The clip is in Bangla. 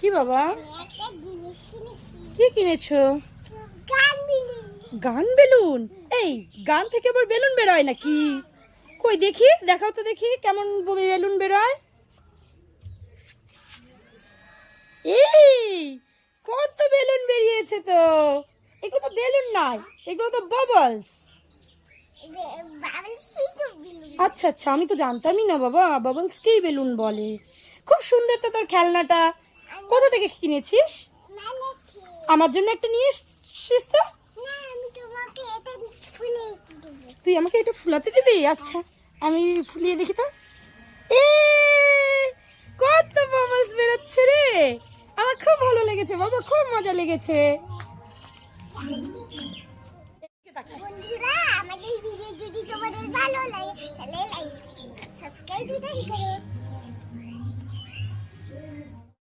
কি বাবা? কি কিনেছো? গান বেলুন। এই গান থেকে আবার বেলুন বেরোয় নাকি? কই দেখি, দেখাও তো দেখি কেমন বেলুন বেরোয়। এই কত বেলুন বেরিয়েছে তো! এগুলো তো বেলুন নয়, এগুলো তো বাবলস। আচ্ছা আচ্ছা, আমি তো জানতামই না বাবা, বাবলসকেই বেলুন বলে। খুব সুন্দর তো তোর খেলনাটা। কোথা থেকে কিনেছিস? আমার জন্য একটা নিয়ে এসছিস তো? তুই আমাকে এটা ফুলাতে দিবি? আচ্ছা, আমি ফুলিয়ে দেখি তো। এ কত বাবলস বেরোচ্ছে রে! আমার খুব ভালো লেগেছে বাবা, খুব মজা লেগেছে। বন্ধুরা, আমাদের ভিডিও যদি তোমাদের ভালো লাগে তাহলে লাইক সাবস্ক্রাইব করো।